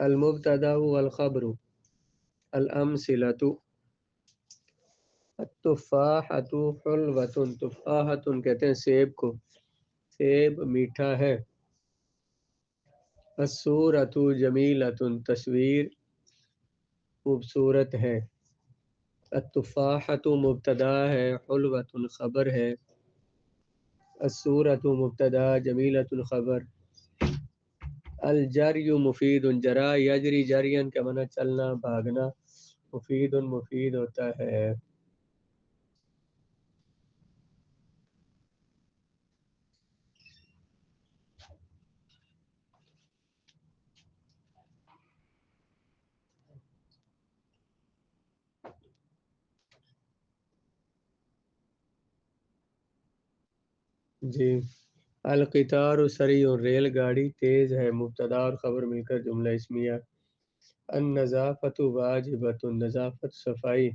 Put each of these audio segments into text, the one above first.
المبتدا والخبر الامثلۃ التفاحۃ حلوۃ، تفاحۃ کہتے ہیں سیب کو، سیب میٹھا ہے۔ الصورۃ جمیلۃ، تصویر خوبصورت ہے۔ التفاحۃ مبتدا ہے، حلوۃ خبر ہے۔ الصورۃ مبتدا، جمیلۃ خبر۔ الجری مفید، جرا یجری جرین کا معنی چلنا بھاگنا، مفید مفید ہوتا ہے۔ جی، القطار سریع، ریل گاڑی تیز ہے، مبتدا اور خبر مل کر جملہ اسمیہ۔ النظافۃ واجبۃ، نظافت صفائی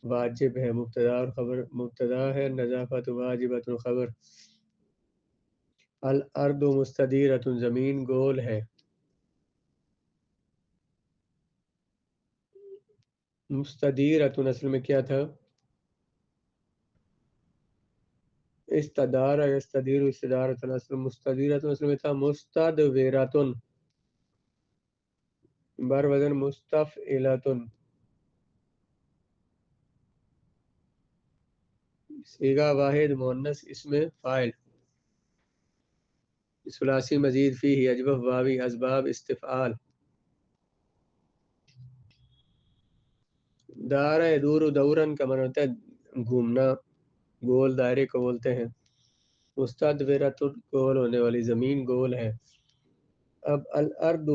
واجب ہے، مبتدا اور خبر، مبتدا ہے نظافت، واجبۃ خبر۔ الارض مستدیرۃ، زمین گول ہے۔ مستدیرۃ اصل میں کیا تھا؟ استدار یستدیر استدارۃ، اصل مستدیرۃ اصل میں تھا مستدبرۃ، بر وزن مستفعلۃ۔ صیغہ واحد مؤنث اسم فاعل، ثلاثی مزید فیہ اجوف واوی اسباب استفعال۔ دار یدور دورن کا معنی ہوتا ہے گھومنا، گول دائرے کو بولتے ہیں۔ مستدبرۃ گول ہونے والی، زمین گول ہے۔ اب الارض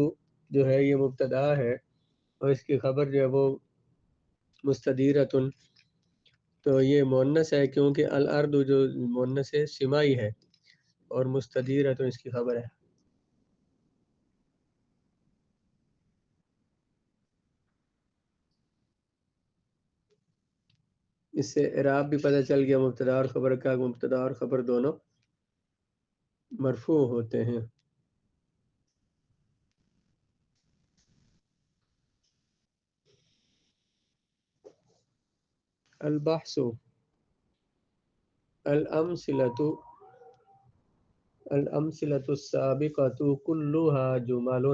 جو ہے یہ مبتدا ہے اور اس کی خبر جو ہے وہ مستدیرۃ، تو یہ مؤنث ہے کیونکہ الارض جو مؤنث ہے سمائی ہے، اور مستدیرۃ اس کی خبر ہے۔ اس سے اعراب بھی پتہ چل گیا مبتدا اور خبر کا، مبتدا اور خبر دونوں مرفوع ہوتے ہیں۔ البحث الامثلۃ السابقۃ کلھا جمل،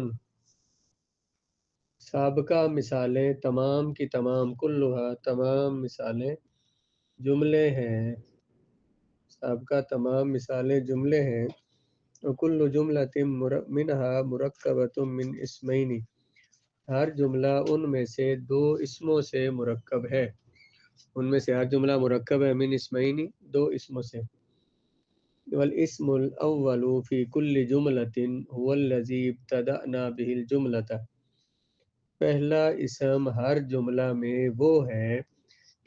سابقہ مثالیں تمام کی تمام، کلھا تمام مثالیں جملے ہیں، سابقہ تمام مثالیں جملے ہیں۔ وکل جملۃ منہا مرکبۃ من اسمین، ہر جملہ ان میں سے دو اسموں سے مرکب ہے، ان میں سے ہر جملہ مرکب ہے من اسمین، دو اسموں سے۔ والاسم الاول فی کل جملۃ هو الذی ابتدأنا به الجملۃ، پہلا اسم ہر جملہ میں وہ ہے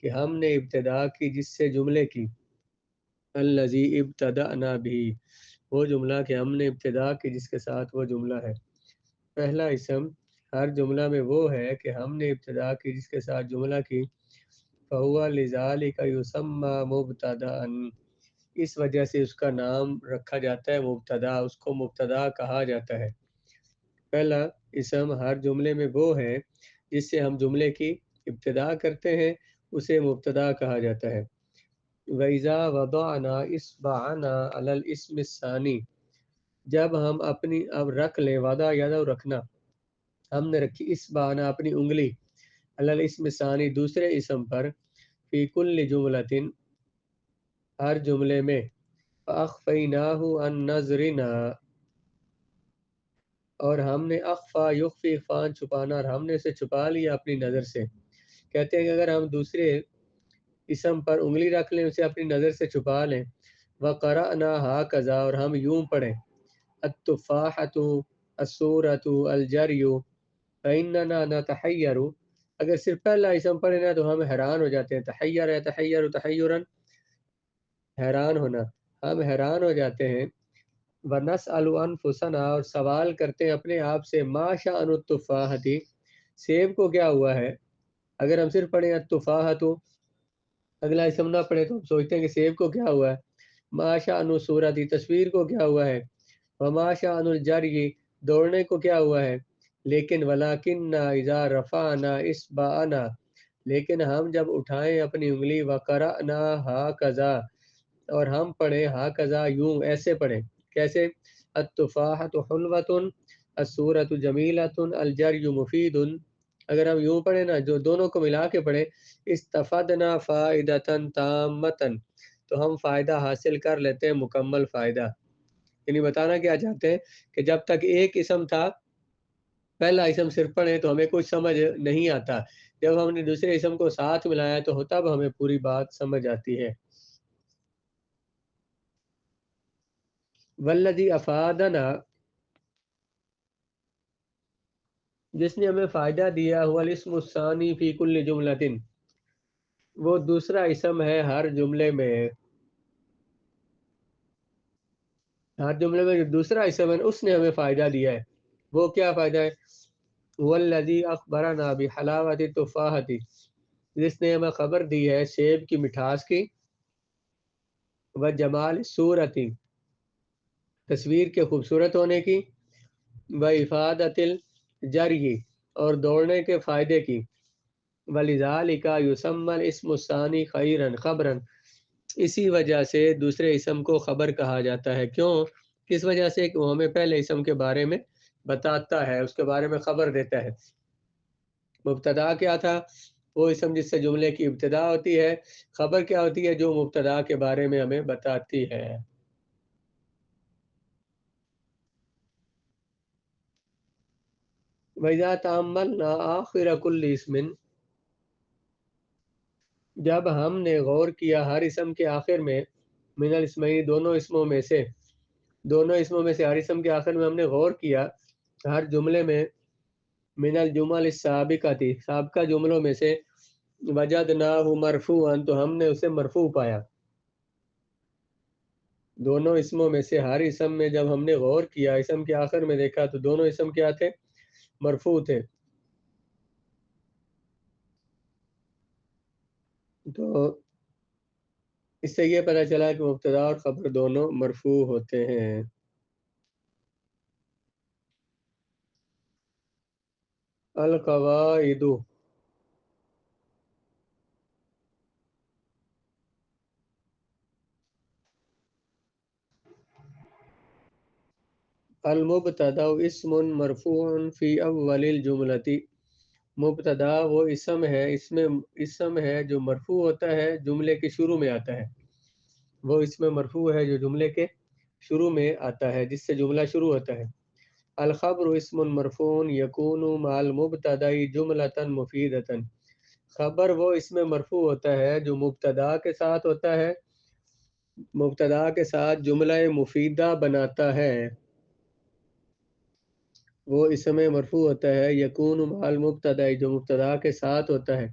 کہ ہم نے ابتدا کی جس سے جملے کی، الذی ابتدأنا به، وہ جملہ کہ ہم نے ابتدا کی جس کے ساتھ وہ جملہ ہے۔ پہلا اسم ہر جملہ میں وہ ہے کہ ہم نے ابتدا کی جس کے ساتھ جملہ کی، فَهُوَ لِذَلِكَ يُسَمَّى مُبْتَدَأً، اس وجہ سے اس کا نام رکھا جاتا ہے مبتدا، اس کو مبتدا کہا جاتا ہے۔ پہلا اسم ہر جملے میں وہ ہے جس سے ہم جملے کی ابتدا کرتے ہیں، اسے مبتدا کہا جاتا ہے۔ وَإِذَا وَضَعْنَا إِصْبَعَنَا عَلَى الْإِسْمِ الثَّانِي، جب ہم اپنی اب رکھ لیں، وضع یاد رکھنا، ہم نے رکھی اصبعنا اپنی انگلی، علی الاسم الثانی دوسرے اسم پر، فی کل جملۃ ہر جملے میں، فاخفیناہ عن نظرنا، اور ہم نے اخفا یخفی اخفان چھپانا، اور ہم نے اسے چھپا لیا اپنی نظر سے۔ کہتے ہیں کہ اگر ہم دوسرے اسم پر انگلی رکھ لیں، اسے اپنی نظر سے چھپا لیں، وقرأنا ہاکذا، اور ہم یوں پڑھیں، التفاحۃ السورۃ الجری فإننا نتحیر، اگر صرف پہلا اسم پڑھے نا تو ہم حیران ہو جاتے ہیں، تحیر یتحیر تحیرا، حیران ہونا، ہم حیران ہو جاتے ہیں۔ وَنَسْأَلُ أَنفُسَنَا، اور سوال کرتے ہیں اپنے آپ سے، مَا شَأْنُ التُّفَّاحَةِ، سیب کو کیا ہوا ہے؟ اگر ہم صرف پڑھیں التفاحۃ، اگلا اسم نہ پڑھیں تو ہم سوچتے ہیں کہ سیب کو کیا ہوا ہے۔ مَا شَأْنُ الصُّورَةِ، تصویر کو کیا ہوا ہے۔ وَمَا شَأْنُ الْجَرْيِ، دوڑنے کو کیا ہوا ہے۔ لیکن ولاکن اذا رفعنا اصبعنا، لیکن ہم جب اٹھائیں اپنی انگلی، وقرأنا ہاکذا، اور ہم پڑھیں ہاکذا یوں، ایسے پڑھیں، کیسے؟ التفاحۃ حلوۃ، السورۃ جمیلۃ، الجری مفید، اگر ہم یوں پڑھیں نا، جو دونوں کو ملا کے پڑھیں، استفدنا فائدۃ تامۃ، تو ہم فائدہ حاصل کر لیتے ہیں، مکمل فائدہ۔ یعنی بتانا کیا چاہتے ہیں کہ جب تک ایک اسم تھا، پہلا اسم صرف پڑھیں تو ہمیں کچھ سمجھ نہیں آتا، جب ہم نے دوسرے اسم کو ساتھ ملایا تو تب ہمیں پوری بات سمجھ آتی ہے۔ والذی افادنا، جس نے ہمیں فائدہ دیا، ہوا الاسم الثانی فی کل جملۃ، وہ دوسرا اسم ہے ہر جملے میں، ہر جملے میں جو دوسرا اسم ہے اس نے ہمیں فائدہ دیا ہے۔ وہ کیا فائدہ ہے؟ والذی اخبرنا بحلاوۃ التفاحۃ، جس نے ہمیں خبر دی ہے سیب کی مٹھاس کی، وجمال الصورۃ، تصویر کے خوبصورت ہونے کی، وافادۃ الجری، اور دوڑنے کے فائدے کی، ولذالک یسمى الاسم الثانی خیرا خبرا، اسی وجہ سے دوسرے اسم کو خبر کہا جاتا ہے۔ کیوں؟ کس وجہ سے؟ کہ وہ ہمیں پہلے اسم کے بارے میں بتاتا ہے، اس کے بارے میں خبر دیتا ہے۔ مبتدا کیا تھا؟ وہ اسم جس سے جملے کی ابتدا ہوتی ہے۔ خبر کیا ہوتی ہے؟ جو مبتدا کے بارے میں ہمیں بتاتی ہے۔ وَإِذَا تَأَمَّلْنَا آخِرَ كُلِّ اسْمٍ، جب ہم نے غور کیا ہر اسم کے آخر میں، من الاسمین، دونوں اسموں میں سے، دونوں اسموں میں سے ہر اسم کے آخر میں ہم نے غور کیا، ہر جملے میں، من الجمل السابقۃ، سابقہ جملوں میں سے، وجدناہ مرفوعا، تو ہم نے اسے مرفوع پایا۔ دونوں اسموں میں سے ہر اسم میں جب ہم نے غور کیا، اسم کے آخر میں دیکھا تو دونوں اسم کیا تھے؟ مرفوع تھے۔ تو اس سے یہ پتہ چلا کہ مبتدا اور خبر دونوں مرفوع ہوتے ہیں۔ القواعد، المبتدا اسم مرفوع فی اول الجملۃ، مبتدا وہ اسم ہے جو مرفوع ہوتا ہے، جملے کے شروع میں آتا ہے۔ وہ اسم مرفوع ہے جو جملے کے شروع میں آتا ہے، جس سے جملہ شروع ہوتا ہے۔ الخبر اسم مرفوع یکون مع المبتدا جملۃ مفیدۃ، خبر وہ اسم مرفوع ہوتا ہے جو مبتدا کے ساتھ ہوتا ہے، مبتدا کے ساتھ جملہ مفیدہ بناتا ہے۔ وہ اسم مرفوع ہوتا ہے یکون مع المبتدا، جو مبتدا کے ساتھ ہوتا ہے،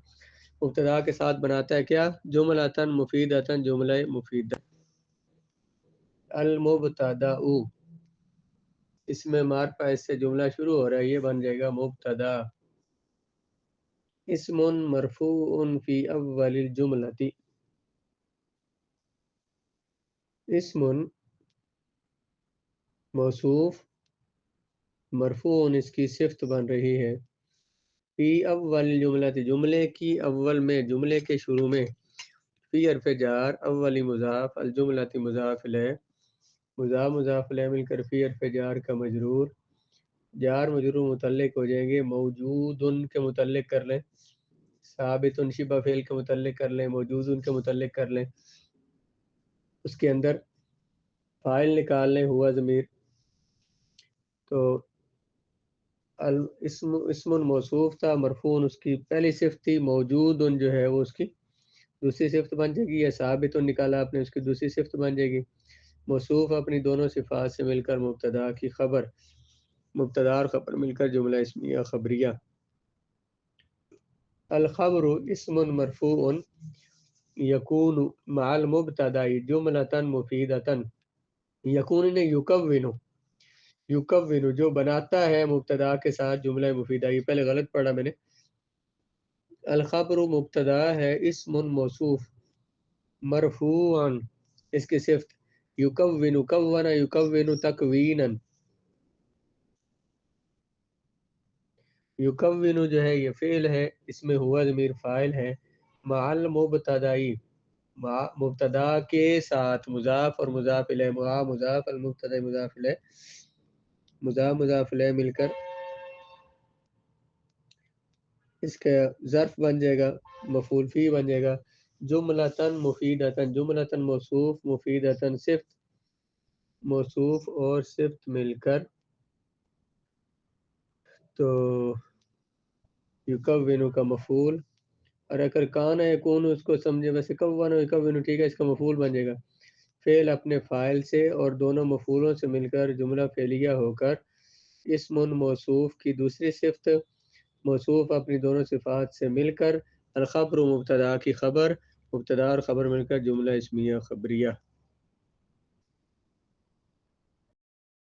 مبتدا کے ساتھ بناتا ہے کیا؟ جملۃ مفیدۃ، جملہ مفیدہ۔ المبتدا، اس میں معرفہ، اس سے جملہ شروع ہو رہا ہے، یہ بن جائے گا مبتدا۔ اسم مرفوع فی اول الجملۃ، اسم موصوف مرفوع، اس کی صفت بن رہی ہے، فی اول الجملۃ، جملے کی اول میں، جملے کے شروع میں، فی حرف جار، اولی مضاف، الجملۃ مضاف الیہ، مضاف الیہ مل کر فی حرف جار کا مجرور، جار مجرور متعلق ہو جائیں گے، موجود ان کے متعلق کر لیں، ثابت شبہ فعل کے متعلق کر لیں، موجود ان کے متعلق کر لیں، اس کے اندر فاعل نکال لیں، ہوا ضمیر، تو اسم موصوف تھا مرفوع، اس کی پہلی صفت تھی، موجود جو ہے وہ اس کی دوسری صفت بن جائے گی، یا ثابت نکالا آپ نے، اس کی دوسری صفت بن جائے گی۔ موصوف اپنی دونوں صفات سے مل کر مبتدا کی خبر، مبتدا اور خبر مل کر جملہ اسمیہ خبریہ۔ الخبر اسم مرفوع یکون مع المبتدا جملۃ مفیدۃ، یکون نے یکون جو بناتا ہے مبتدا کے ساتھ جملہ مفیدہ، یہ پہلے غلط پڑھا میں نے۔ الخبر مبتدا ہے، اسم موصوف مرفوع، اس کی صفت یکون، کون یکون تکوینا، یکونو جو ہے یہ فعل ہے، اس میں ہوا ضمیر فاعل ہے، مع المبتدائی، مبتدا کے ساتھ مضاف اور مضاف الیہ، مضاف المبتدا مضاف الیہ، مضاف الیہ مل کر اس کا ظرف بن جائے گا، مفعول فی بن جائے گا، جملتاً مفیدتاً، جملتاً موصوف، مفیدتاً صفت، موصوف اور صفت مل کر تو یکونو کا مفعول، اور اگر کان یکون اس کو سمجھے، ویسے کون یکون ٹھیک ہے، اس کا مفعول بن جائے گا، فعل اپنے فاعل سے اور دونوں مفعولوں سے مل کر جملہ فعلیہ ہو کر اسم موصوف کی دوسری صفت، موصوف اپنی دونوں صفات سے مل کر، الخبر مبتدا کی خبر، مبتدا اور خبر مل کر جملہ اسمیہ خبریہ۔